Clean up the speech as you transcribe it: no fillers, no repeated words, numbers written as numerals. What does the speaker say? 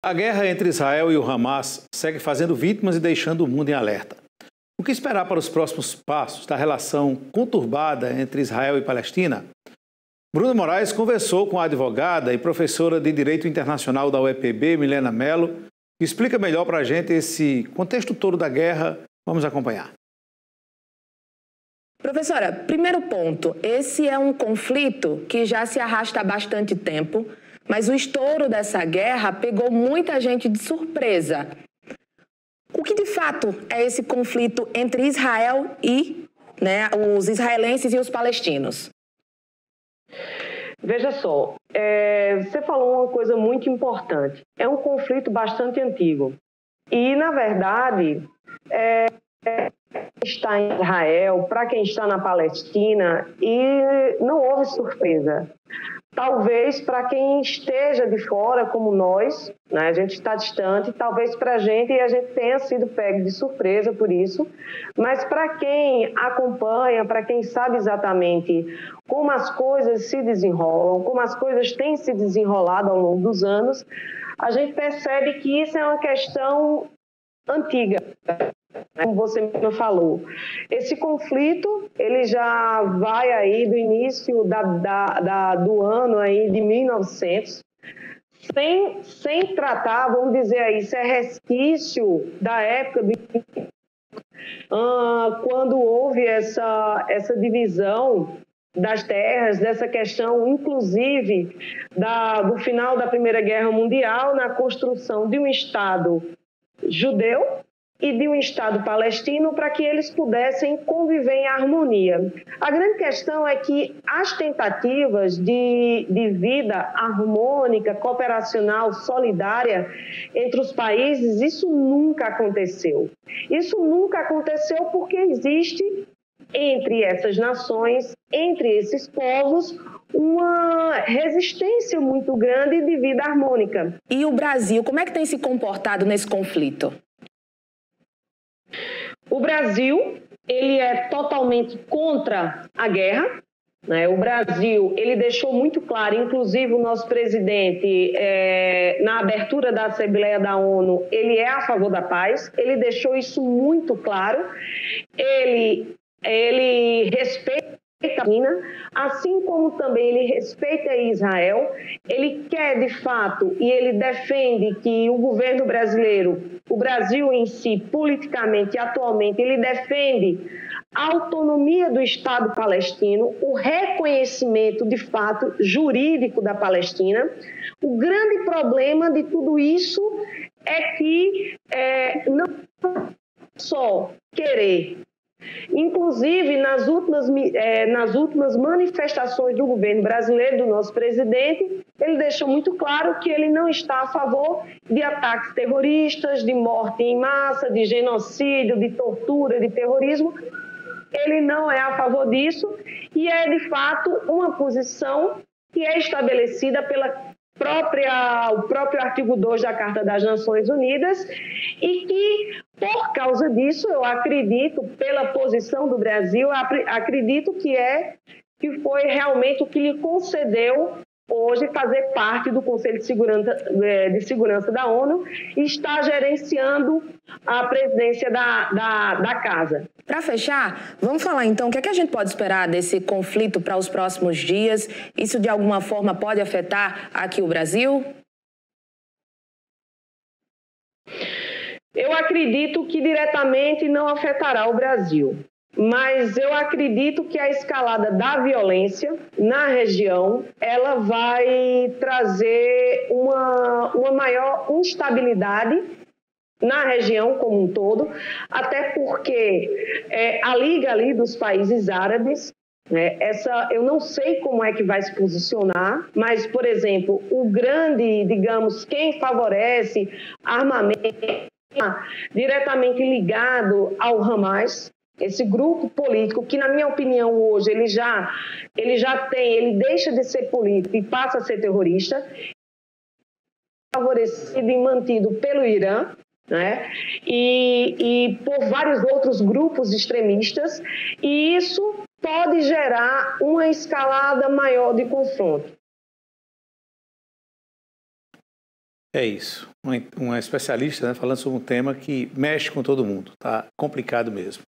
A guerra entre Israel e o Hamas segue fazendo vítimas e deixando o mundo em alerta. O que esperar para os próximos passos da relação conturbada entre Israel e Palestina? Bruna Moraes conversou com a advogada e professora de Direito Internacional da UEPB, Milena Mello, que explica melhor para a gente esse contexto todo da guerra. Vamos acompanhar. Professora, primeiro ponto, esse é um conflito que já se arrasta há bastante tempo, mas o estouro dessa guerra pegou muita gente de surpresa. O que de fato é esse conflito entre Israel e os israelenses e os palestinos? Veja só, você falou uma coisa muito importante. É um conflito bastante antigo. E, na verdade, está em Israel, para quem está na Palestina, e não houve surpresa. Talvez para quem esteja de fora, como nós, né, a gente está distante, talvez para a gente tenha sido pego de surpresa por isso, mas para quem acompanha, para quem sabe exatamente como as coisas se desenrolam, como as coisas têm se desenrolado ao longo dos anos, a gente percebe que isso é uma questão antiga, como você mesmo falou. Esse conflito, ele já vai aí do início do ano aí de 1900, sem tratar, vamos dizer aí, isso é resquício da época quando houve essa divisão das terras, dessa questão, inclusive, do final da Primeira Guerra Mundial, na construção de um Estado judeu e de um Estado palestino para que eles pudessem conviver em harmonia. A grande questão é que as tentativas de vida harmônica, cooperacional, solidária entre os países, isso nunca aconteceu. Isso nunca aconteceu porque existe entre essas nações, entre esses povos, uma resistência muito grande de vida harmônica. E o Brasil, como é que tem se comportado nesse conflito? O Brasil, ele é totalmente contra a guerra, né? O Brasil, ele deixou muito claro, inclusive o nosso presidente, na abertura da Assembleia da ONU, ele é a favor da paz, ele deixou isso muito claro, ele respeita a Palestina, assim como também ele respeita Israel, ele quer de fato e ele defende que o governo brasileiro, o Brasil em si, politicamente e atualmente, ele defende a autonomia do Estado palestino, o reconhecimento de fato jurídico da Palestina. O grande problema de tudo isso é que não só querer. Inclusive, nas últimas manifestações do governo brasileiro, do nosso presidente, ele deixou muito claro que ele não está a favor de ataques terroristas, de morte em massa, de genocídio, de tortura, de terrorismo. Ele não é a favor disso e é, de fato, uma posição que é estabelecida pela o próprio artigo 2 da Carta das Nações Unidas e que, por causa disso, eu acredito, pela posição do Brasil, acredito que foi realmente o que lhe concedeu hoje fazer parte do Conselho de Segurança da ONU e está gerenciando a presidência da casa. Para fechar, vamos falar então o que a gente pode esperar desse conflito para os próximos dias? Isso de alguma forma pode afetar aqui o Brasil? Eu acredito que diretamente não afetará o Brasil. Mas eu acredito que a escalada da violência na região, ela vai trazer uma maior instabilidade na região como um todo, até porque a Liga ali dos países árabes, eu não sei como é que vai se posicionar, mas, por exemplo, o grande, digamos, quem favorece armamento diretamente ligado ao Hamas, esse grupo político que, na minha opinião, hoje ele deixa de ser político e passa a ser terrorista, favorecido e mantido pelo Irã, né? E por vários outros grupos extremistas, e isso pode gerar uma escalada maior de confronto. É isso. Uma especialista, né, falando sobre um tema que mexe com todo mundo. Tá complicado mesmo.